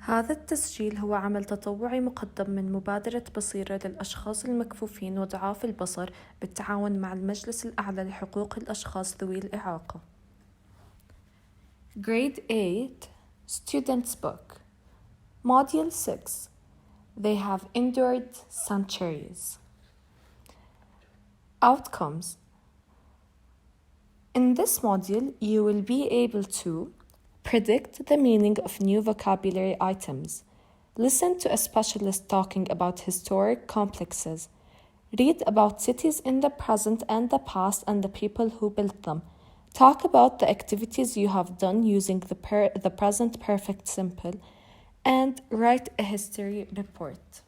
هذا التسجيل هو عمل تطوعي مقدم من مبادرة بصيرة للأشخاص المكفوفين وضعاف البصر بالتعاون مع المجلس الأعلى لحقوق الأشخاص ذوي الإعاقة. Grade 8 Students Book Module 6 They have endured centuries. Outcomes. In this module, you will be able to predict the meaning of new vocabulary items, listen to a specialist talking about historic complexes, read about cities in the present and the past and the people who built them, talk about the activities you have done using the present perfect simple, and write a history report.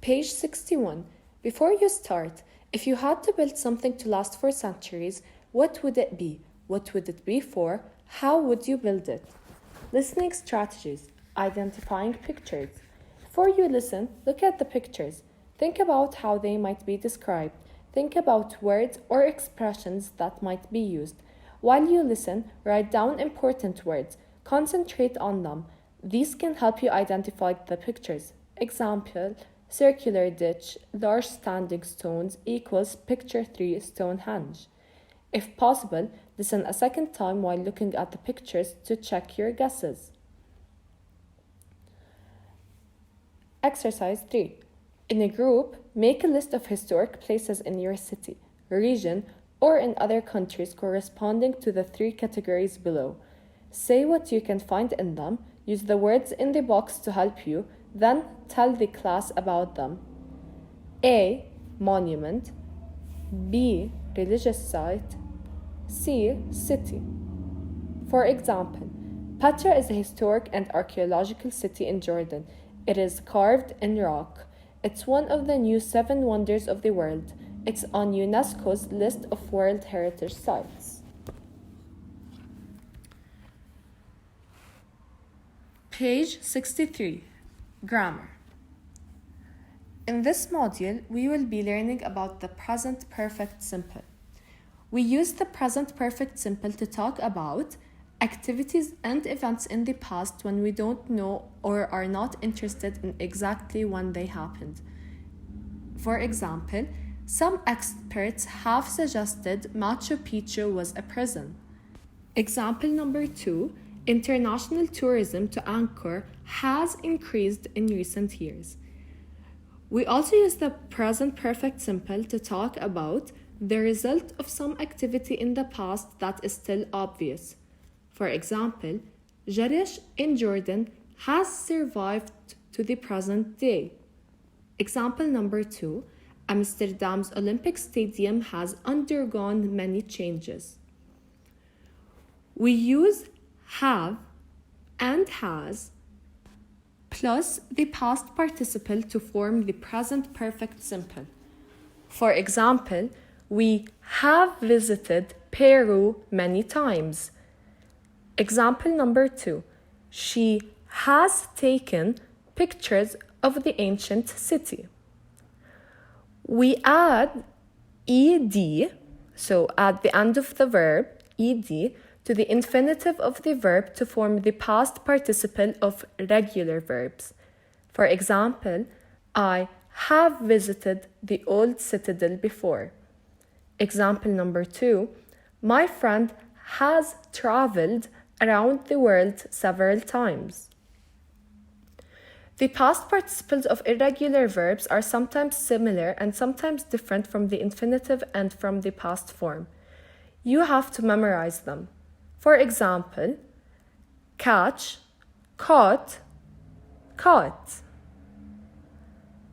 Page 61. Before you start, if you had to build something to last for centuries, what would it be? What would it be for? How would you build it? Listening strategies. Identifying pictures. Before you listen, look at the pictures. Think about how they might be described. Think about words or expressions that might be used. While you listen, write down important words. Concentrate on them. These can help you identify the pictures. Example, circular ditch, large standing stones equals picture 3 Stonehenge. If possible, listen a second time while looking at the pictures to check your guesses. Exercise 3. In a group, make a list of historic places in your city, region, or in other countries corresponding to the 3 categories below. Say what you can find in them, use the words in the box to help you, then tell the class about them. A. Monument. B. Religious site. C. City. For example, Petra is a historic and archaeological city in Jordan. It is carved in rock. It's one of the new 7 wonders of the world. It's on UNESCO's list of World Heritage Sites. Page 63. Grammar. In this module, we will be learning about the present perfect simple. We use the present perfect simple to talk about activities and events in the past when we don't know or are not interested in exactly when they happened. For example, some experts have suggested Machu Picchu was a prison. Example number 2, international tourism to Angkor has increased in recent years. We also use the present perfect simple to talk about the result of some activity in the past that is still obvious. For example, Jarish in Jordan has survived to the present day. Example number 2, Amsterdam's Olympic Stadium has undergone many changes. We use have and has plus the past participle to form the present perfect simple. For example, we have visited Peru many times. Example number 2, she has taken pictures of the ancient city. We add ed, so at the end of the verb, ed, to the infinitive of the verb to form the past participle of regular verbs. For example, I have visited the old Citadel before. Example number 2, my friend has traveled around the world several times. The past participles of irregular verbs are sometimes similar and sometimes different from the infinitive and from the past form. You have to memorize them. For example, catch, caught, caught.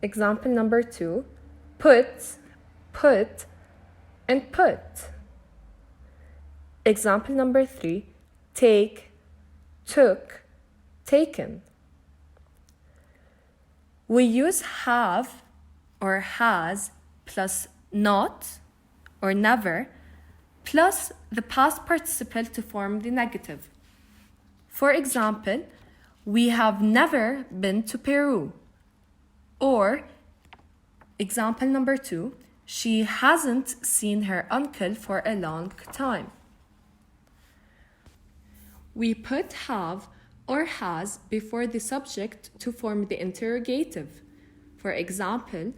Example number 2, put, put, and put. Example number 3, take, took, taken. We use have or has plus not or never plus the past participle to form the negative. For example, we have never been to Peru. Or, example number 2, she hasn't seen her uncle for a long time. We put have or has before the subject to form the interrogative. For example,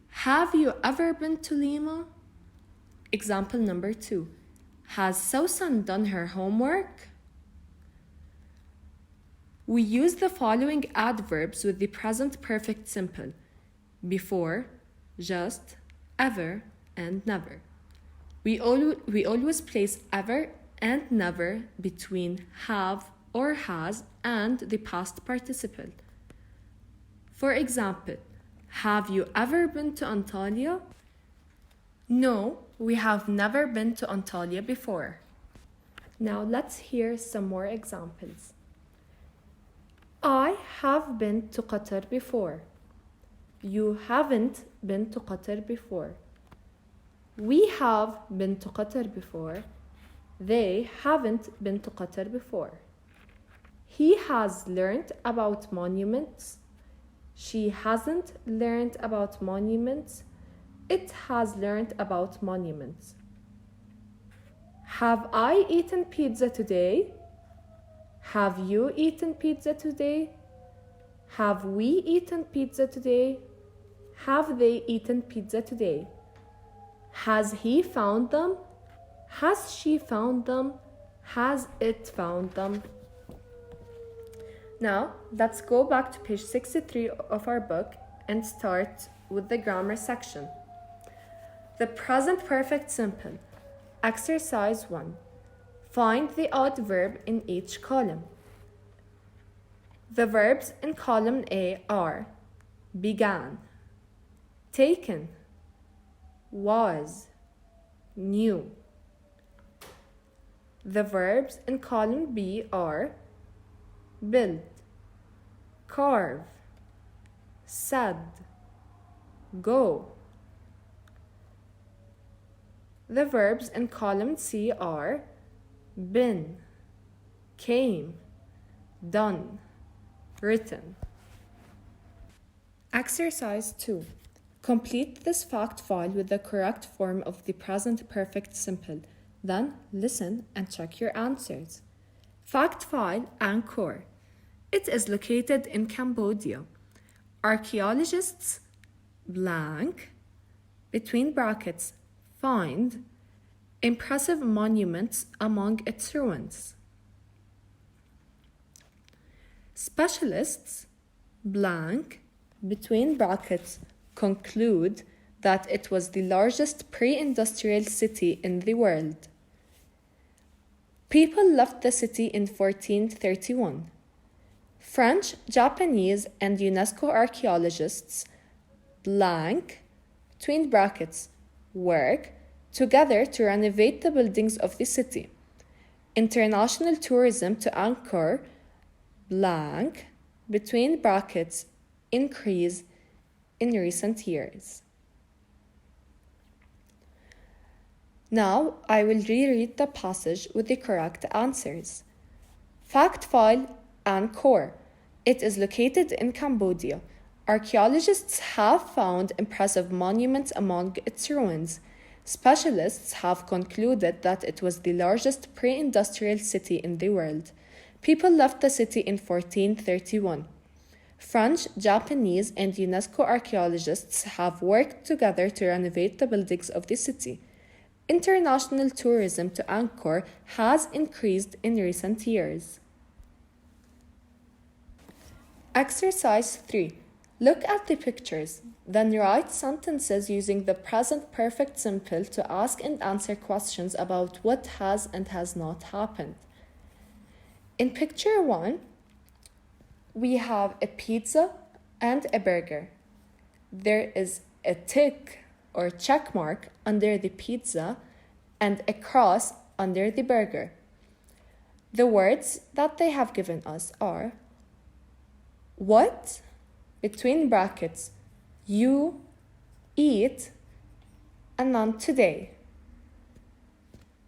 have you ever been to Lima? Example number 2. Has Susan done her homework? We use the following adverbs with the present perfect simple: before, just, ever, and never. We always place ever and never between have or has and the past participle. For example, have you ever been to Antalya? No, we have never been to Antalya before. Now let's hear some more examples. I have been to Qatar before. You haven't been to Qatar before. We have been to Qatar before. They haven't been to Qatar before. He has learned about monuments. She hasn't learned about monuments. It has learned about monuments. Have I eaten pizza today? Have you eaten pizza today? Have we eaten pizza today? Have they eaten pizza today? Has he found them? Has she found them? Has it found them? Now, let's go back to page 63 of our book and start with the grammar section. The present perfect simple. Exercise 1. Find the odd verb in each column. The verbs in column A are began, taken, was, knew. The verbs in column B are build, carve, said, go. The verbs in column C are been, came, done, written. Exercise 2. Complete this fact file with the correct form of the present perfect simple. Then listen and check your answers. Fact file Angkor. It is located in Cambodia. Archaeologists blank between brackets find impressive monuments among its ruins. Specialists blank between brackets conclude that it was the largest pre-industrial city in the world. People left the city in 1431. French, Japanese, and UNESCO archaeologists blank between brackets work together to renovate the buildings of the city. International tourism to Angkor blank between brackets increase in recent years. Now I will reread the passage with the correct answers. Fact file Angkor. It is located in Cambodia. Archaeologists have found impressive monuments among its ruins. Specialists have concluded that it was the largest pre-industrial city in the world. People left the city in 1431. French, Japanese, and UNESCO archaeologists have worked together to renovate the buildings of the city. International tourism to Angkor has increased in recent years. Exercise 3. Look at the pictures, then write sentences using the present perfect simple to ask and answer questions about what has and has not happened. In picture 1, we have a pizza and a burger. There is a tick or check mark under the pizza and a cross under the burger. The words that they have given us are what, between brackets, you, eat, and then today.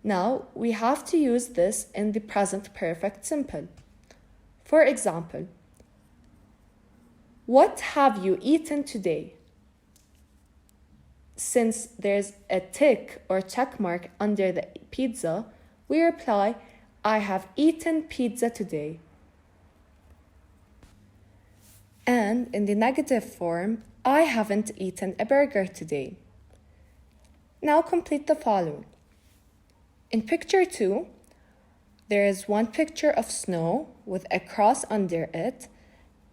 Now we have to use this in the present perfect simple. For example, what have you eaten today? Since there's a tick or check mark under the pizza, we reply, I have eaten pizza today. And in the negative form, I haven't eaten a burger today. Now complete the following. In picture 2, there is one picture of snow with a cross under it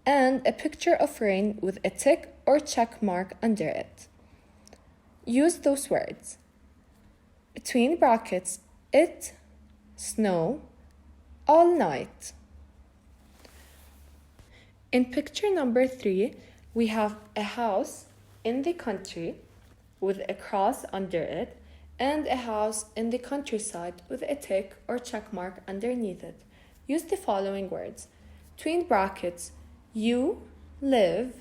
and a picture of rain with a tick or check mark under it. Use those words. Between brackets, it, snow, all night. In picture number 3, we have a house in the country with a cross under it and a house in the countryside with a tick or check mark underneath it. Use the following words. Between brackets, you live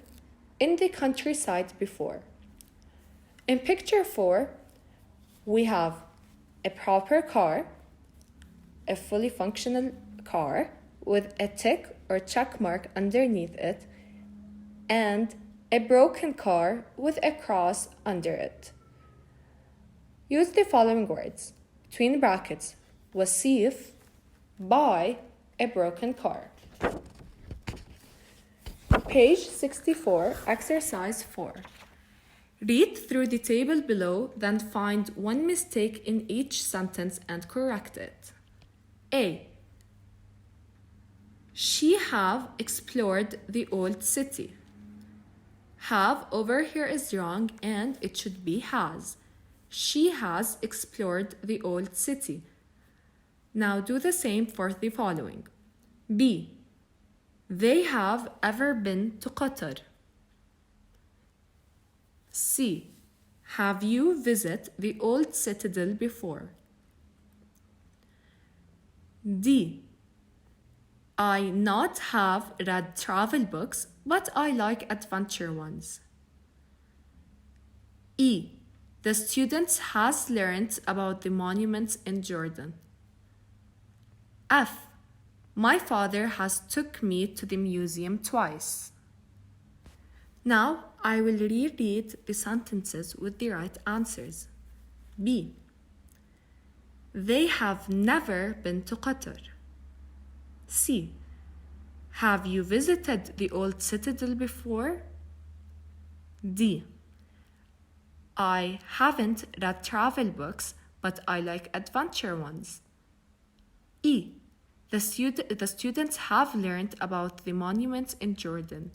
in the countryside before. In picture 4, we have a proper car, a fully functional car with a tick or check mark underneath it, and a broken car with a cross under it. Use the following words. Between brackets, wasif, buy a broken car. Page 64, exercise 4. Read through the table below, then find one mistake in each sentence and correct it. A. She have explored the old city. Have over here is wrong and it should be has. She has explored the old city. Now do the same for the following. B. They have ever been to Qatar. C. Have you visited the old Citadel before? D. I not have read travel books, but I like adventure ones. E. The students has learned about the monuments in Jordan. F. My father has took me to the museum twice. Now I will reread the sentences with the right answers. B. They have never been to Qatar. C. Have you visited the old Citadel before? D. I haven't read travel books, but I like adventure ones. E. The students have learned about the monuments in Jordan.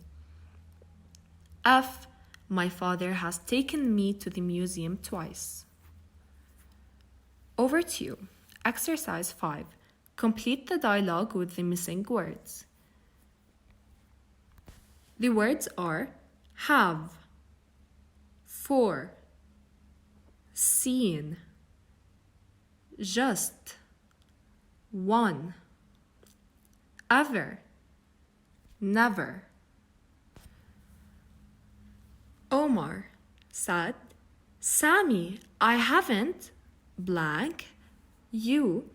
F. My father has taken me to the museum twice. Over to you. Exercise 5. Complete the dialogue with the missing words. The words are have, for, seen, just, one, ever, never. Omar said, Sammy, I haven't blank you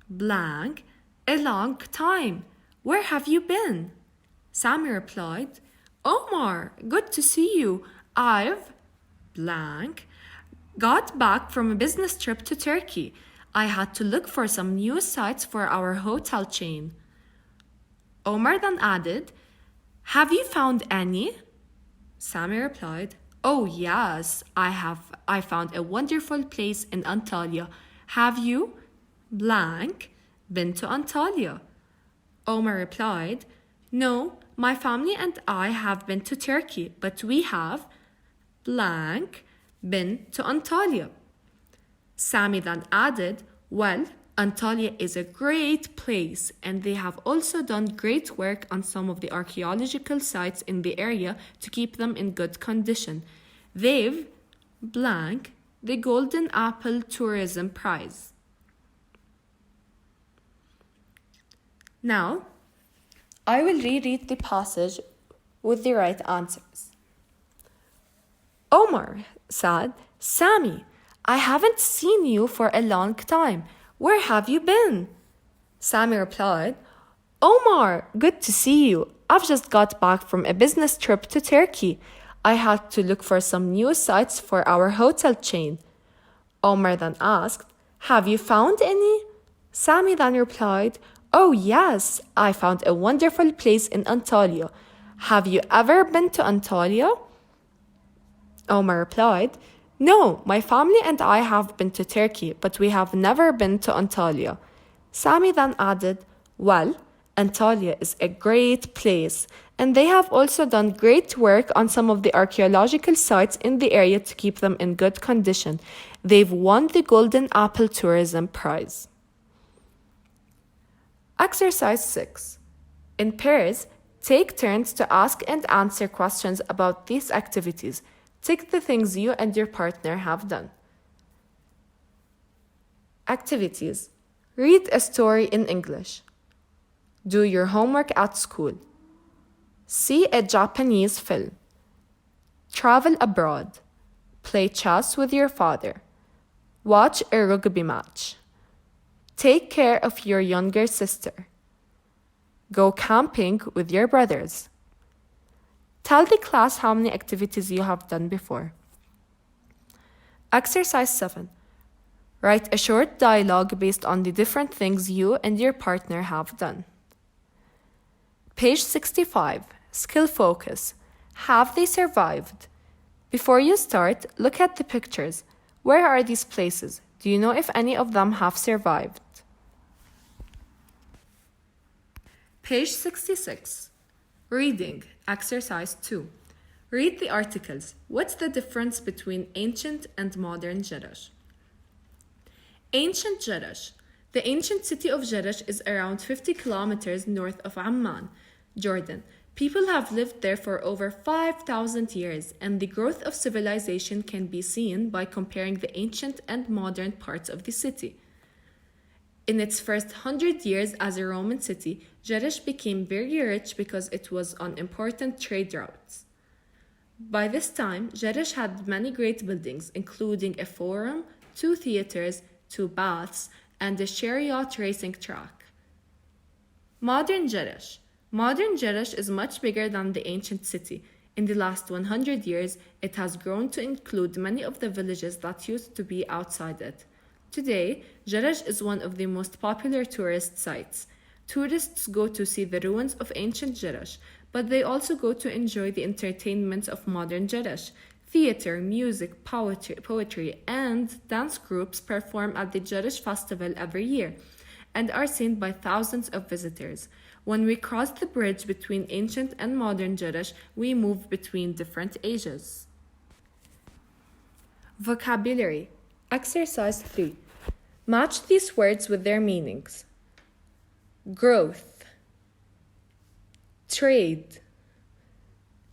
blank a long time. Where have you been? Sammy replied, Omar, good to see you. I've blank got back from a business trip to Turkey. I had to look for some new sites for our hotel chain. Omar then added, have you found any? Sammy replied, oh yes, I found a wonderful place in Antalya. Have you blank been to Antalya? Omar replied, no, my family and I have been to Turkey, but we have blank been to Antalya. Sammy then added, well, Antalya is a great place and they have also done great work on some of the archaeological sites in the area to keep them in good condition. They've blank the Golden Apple Tourism Prize. Now, I will reread the passage with the right answers. Omar said, Sammy, I haven't seen you for a long time. Where have you been? Sammy replied, Omar, good to see you. I've just got back from a business trip to Turkey. I had to look for some new sites for our hotel chain. Omar then asked, have you found any? Sammy then replied, oh yes, I found a wonderful place in Antalya. Have you ever been to Antalya? Omar replied, No, my family and I have been to Turkey, but we have never been to Antalya. Sami then added, Well, Antalya is a great place, and they have also done great work on some of the archaeological sites in the area to keep them in good condition. They've won the Golden Apple Tourism Prize. Exercise 6. In pairs, take turns to ask and answer questions about these activities. Tick the things you and your partner have done. Activities. Read a story in English. Do your homework at school. See a Japanese film. Travel abroad. Play chess with your father. Watch a rugby match. Take care of your younger sister. Go camping with your brothers. Tell the class how many activities you have done before. Exercise 7. Write a short dialogue based on the different things you and your partner have done. Page 65. Skill focus. Have they survived? Before you start, look at the pictures. Where are these places? Do you know if any of them have survived? Page 66. Reading. Exercise 2. Read the articles. What's the difference between ancient and modern Jerash? Ancient Jerash. The ancient city of Jerash is around 50 kilometers north of Amman, Jordan. People have lived there for over 5,000 years, and the growth of civilization can be seen by comparing the ancient and modern parts of the city. In its first 100 years as a Roman city, Jerash became very rich because it was on important trade routes. By this time, Jerash had many great buildings, including a forum, 2 theaters, 2 baths, and a chariot racing track. Modern Jerash. Modern Jerash is much bigger than the ancient city. In the last 100 years, it has grown to include many of the villages that used to be outside it. Today, Jerash is one of the most popular tourist sites. Tourists go to see the ruins of ancient Jerash, but they also go to enjoy the entertainment of modern Jerash. Theater, music, poetry, and dance groups perform at the Jerash festival every year and are seen by thousands of visitors. When we cross the bridge between ancient and modern Jerash, we move between different ages. Vocabulary. Exercise 3. Match these words with their meanings. Growth. Trade.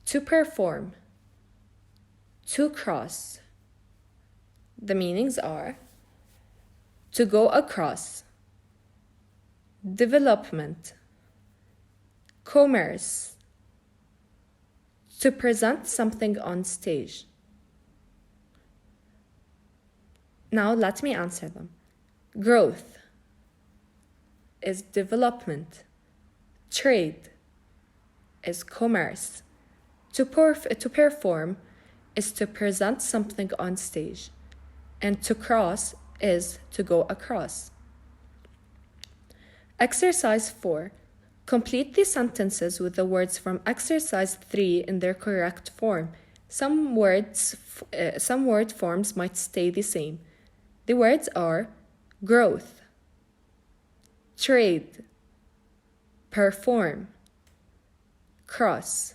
To perform. To cross. The meanings are to go across, development, commerce, to present something on stage. Now let me answer them. Growth is development. Trade is commerce. To perform is to present something on stage. And to cross is to go across. Exercise 4. Complete the sentences with the words from exercise 3 in their correct form. Some word forms might stay the same. The words are growth, trade, perform, cross.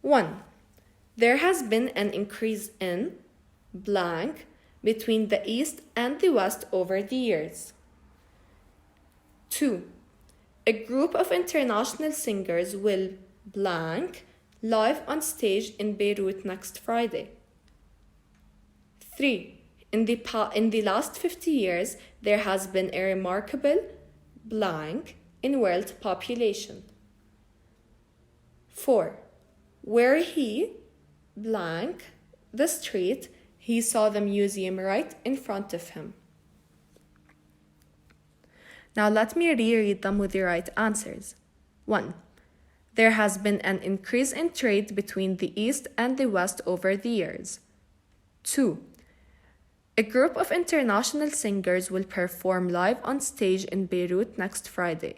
1. There has been an increase in blank between the East and the West over the years. 2. A group of international singers will blank live on stage in Beirut next Friday. 3. In the last 50 years, there has been a remarkable blank in world population. 4. Where he blank the street, he saw the museum right in front of him. Now let me reread them with the right answers. 1. There has been an increase in trade between the East and the West over the years. 2. A group of international singers will perform live on stage in Beirut next Friday.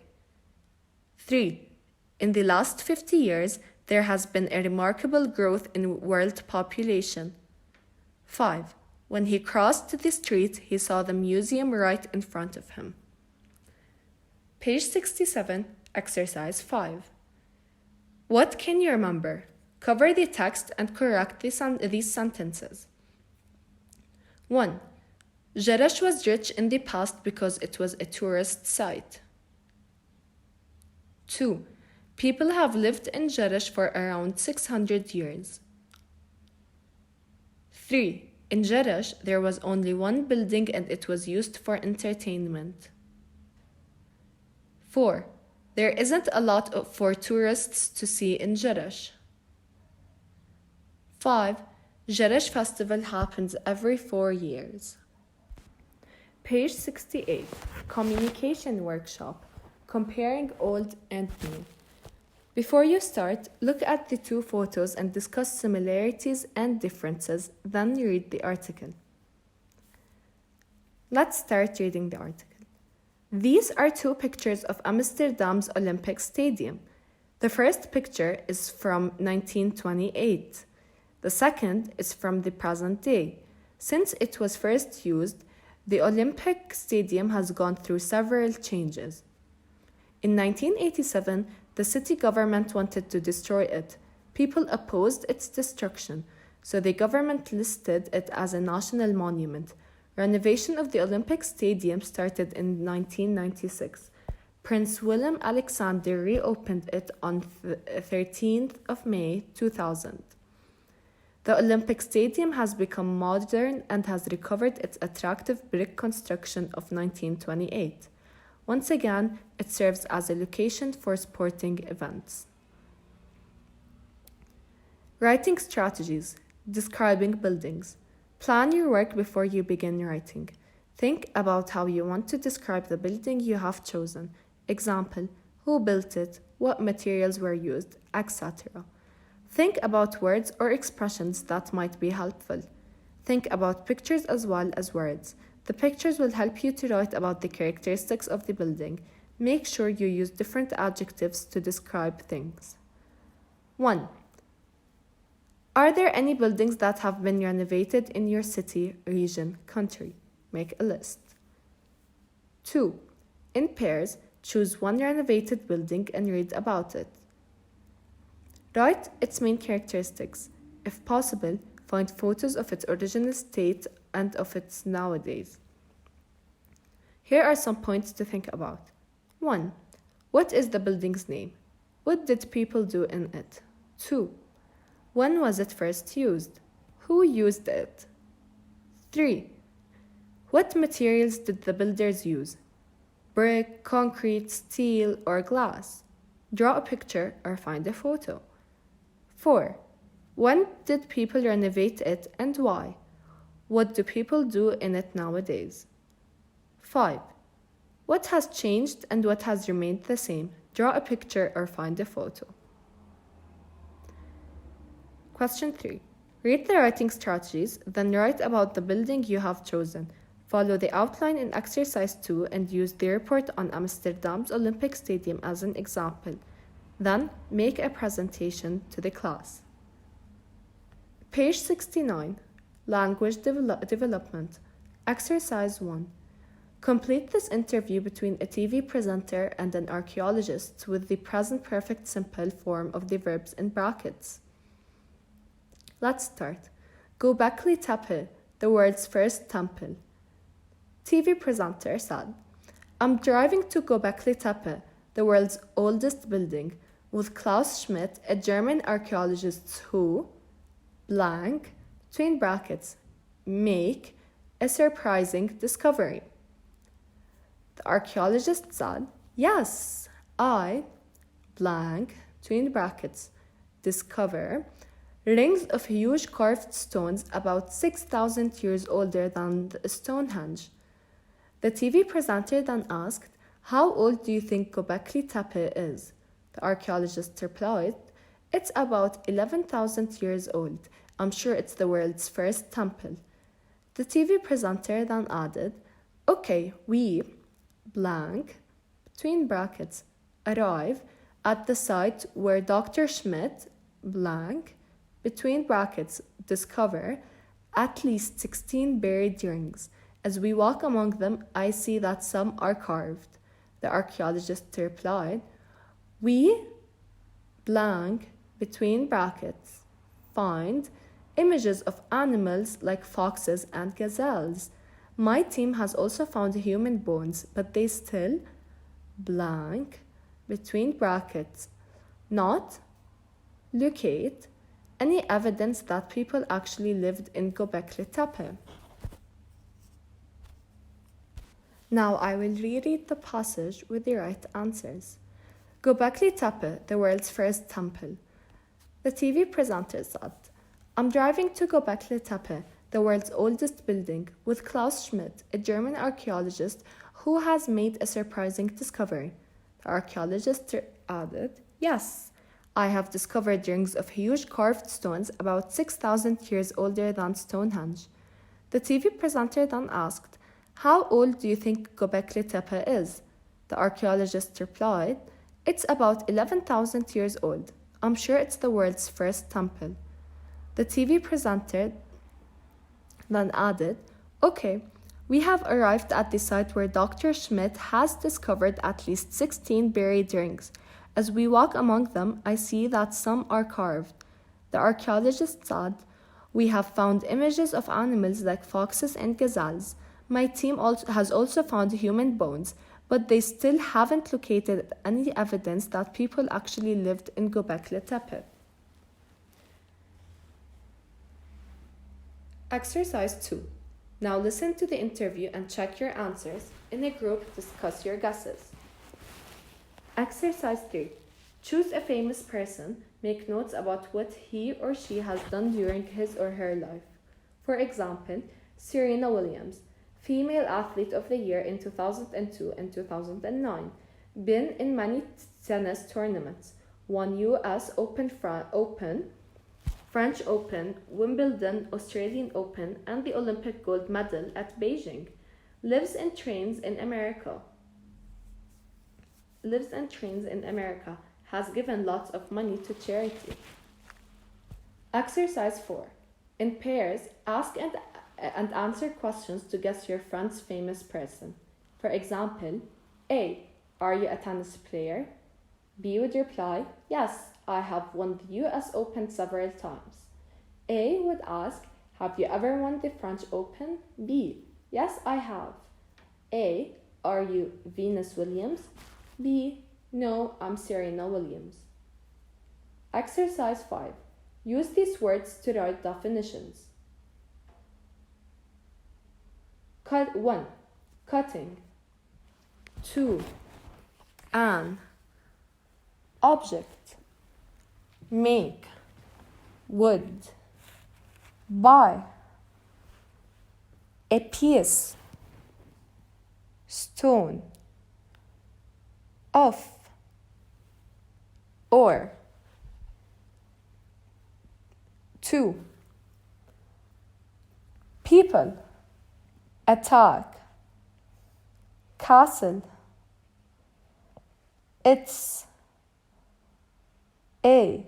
3. In the last 50 years, there has been a remarkable growth in world population. 5. When he crossed the street, he saw the museum right in front of him. Page 67, Exercise 5. What can you remember? Cover the text and correct these sentences. 1. Jerash was rich in the past because it was a tourist site. 2. People have lived in Jerash for around 600 years. 3. In Jerash, there was only one building and it was used for entertainment. 4. There isn't a lot for tourists to see in Jerash. 5. Jerash Festival happens every 4 years. Page 68. Communication Workshop. Comparing old and new. Before you start, look at the two photos and discuss similarities and differences, then read the article. Let's start reading the article. These are two pictures of Amsterdam's Olympic Stadium. The first picture is from 1928. The second is from the present day. Since it was first used, the Olympic Stadium has gone through several changes. In 1987, the city government wanted to destroy it. People opposed its destruction, so the government listed it as a national monument. Renovation of the Olympic Stadium started in 1996. Prince Willem Alexander reopened it on 13th of May 2000. The Olympic Stadium has become modern and has recovered its attractive brick construction of 1928. Once again, it serves as a location for sporting events. Writing strategies. Describing buildings. Plan your work before you begin writing. Think about how you want to describe the building you have chosen. Example, who built it, what materials were used, etc. Think about words or expressions that might be helpful. Think about pictures as well as words. The pictures will help you to write about the characteristics of the building. Make sure you use different adjectives to describe things. 1. Are there any buildings that have been renovated in your city, region, country? Make a list. 2. In pairs, choose one renovated building and read about it. Write its main characteristics. If possible, find photos of its original state and of its nowadays. Here are some points to think about. 1. What is the building's name? What did people do in it? 2. When was it first used? Who used it? 3. What materials did the builders use? Brick, concrete, steel, or glass? Draw a picture or find a photo. 4. When did people renovate it and why? What do people do in it nowadays? 5. What has changed and what has remained the same? Draw a picture or find a photo. Question 3. Read the writing strategies, then write about the building you have chosen. Follow the outline in Exercise 2 and use the report on Amsterdam's Olympic Stadium as an example. Then, make a presentation to the class. Page 69. Language Development. Exercise 1. Complete this interview between a TV presenter and an archaeologist with the present perfect simple form of the verbs in brackets. Let's start. Göbekli Tepe, the world's first temple. TV presenter said, I'm driving to Göbekli Tepe, the world's oldest building, with Klaus Schmidt, a German archaeologist who, blank, between brackets, make a surprising discovery. The archaeologist said, yes, I, blank, between brackets, discover rings of huge carved stones about 6,000 years older than the Stonehenge. The TV presenter then asked, how old do you think Göbekli Tepe is? The archaeologist replied, it's about 11,000 years old. I'm sure it's the world's first temple. The TV presenter then added, okay, we, blank, between brackets, arrive at the site where Dr. Schmidt, blank, between brackets, discover at least 16 buried rings. As we walk among them, I see that some are carved. The archaeologist replied, we, blank, between brackets, find images of animals like foxes and gazelles. My team has also found human bones, but they still, blank, between brackets, not locate any evidence that people actually lived in Göbekli Tepe. Now I will reread the passage with the right answers. Göbekli Tepe, the world's first temple. The TV presenter said, I'm driving to Göbekli Tepe, the world's oldest building, with Klaus Schmidt, a German archaeologist who has made a surprising discovery. The archaeologist added, yes, I have discovered rings of huge carved stones about 6,000 years older than Stonehenge. The TV presenter then asked, how old do you think Göbekli Tepe is? The archaeologist replied, it's about 11,000 years old. I'm sure it's the world's first temple. The TV presenter then added, okay, we have arrived at the site where Dr. Schmidt has discovered at least 16 buried rings. As we walk among them, I see that some are carved. The archaeologist said, we have found images of animals like foxes and gazelles. My team has also found human bones, but they still haven't located any evidence that people actually lived in Göbekli Tepe. Exercise 2. Now listen to the interview and check your answers. In a group, discuss your guesses. Exercise 3. Choose a famous person. Make notes about what he or she has done during his or her life. For example, Serena Williams, Female Athlete of the Year in 2002 and 2009, been in many tennis tournaments, won US Open, French Open, Wimbledon, Australian Open, and the Olympic gold medal at Beijing, lives and trains in America, has given lots of money to charity. Exercise 4. In pairs, ask and answer questions to guess your friend's famous person. For example, A. Are you a tennis player? B would reply, yes, I have won the US Open several times. A would ask, have you ever won the French Open? B. Yes, I have. A. Are you Venus Williams? B. No, I'm Serena Williams. Exercise 5. Use these words to write definitions. 1. Cutting. 2. An object. Make. Would. Buy. A piece. Stone. Of. Or. 2. People. Attack. Castle. It's. A.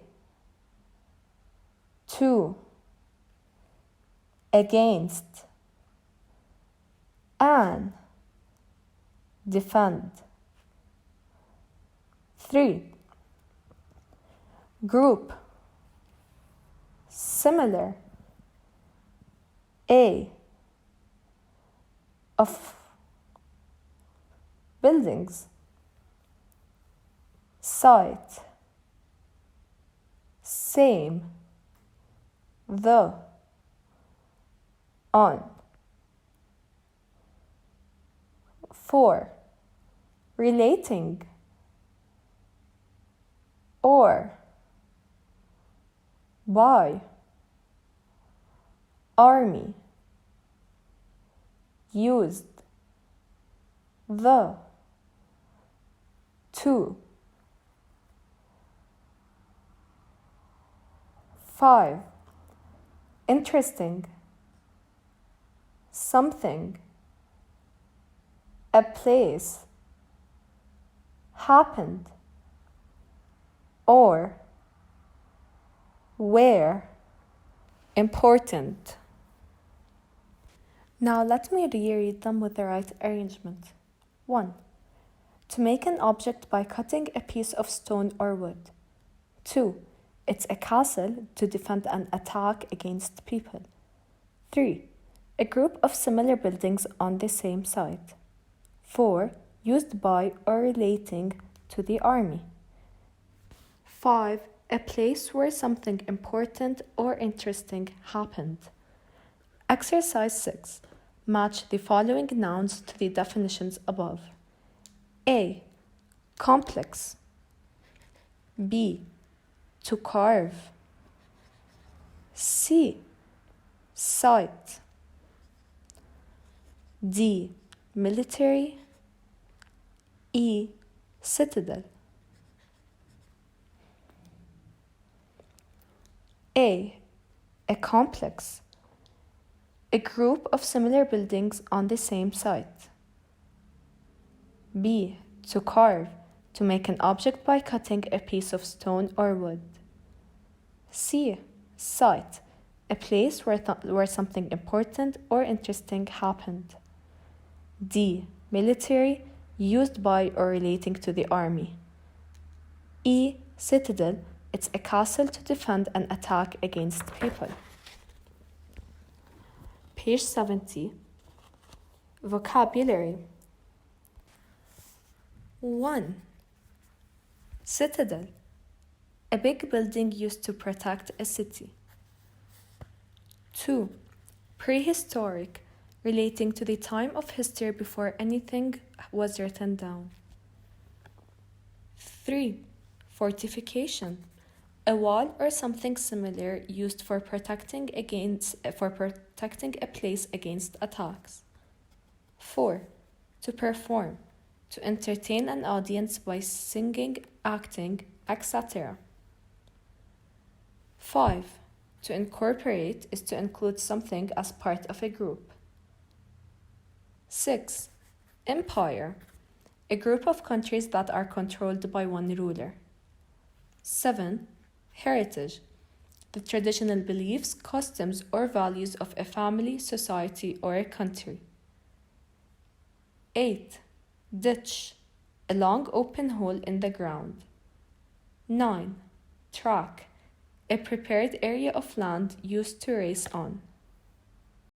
2. Against. An. Defend. 3. Group. Similar. A. Of buildings. Site. Same. The. On. 4. Relating. Or. By. Army. Used. The. To. 5. Interesting. Something. A place. Happened. or, where, important. Now let me reread them with the right arrangement. 1. To make an object by cutting a piece of stone or wood. 2. It's a castle to defend an attack against people. 3. A group of similar buildings on the same site. 4. Used by or relating to the army. 5. A place where something important or interesting happened. Exercise 6. Match the following nouns to the definitions above. A. Complex. B. To carve. C. Site. D. Military. E. Citadel. A. A complex. A group of similar buildings on the same site. B. To carve, to make an object by cutting a piece of stone or wood. C. Site, a place where something important or interesting happened. D. Military, used by or relating to the army. E. Citadel, it's a castle to defend an attack against people. Page 70. Vocabulary. 1. Citadel, a big building used to protect a city. 2. Prehistoric, relating to the time of history before anything was written down. 3. Fortification, a wall or something similar used for protecting a place against attacks. 4. To perform, to entertain an audience by singing, acting, etc. 5. To incorporate is to include something as part of a group. 6. Empire, a group of countries that are controlled by one ruler. 7. Heritage, the traditional beliefs, customs, or values of a family, society, or a country. 8. Ditch, a long open hole in the ground. 9. Track, a prepared area of land used to race on.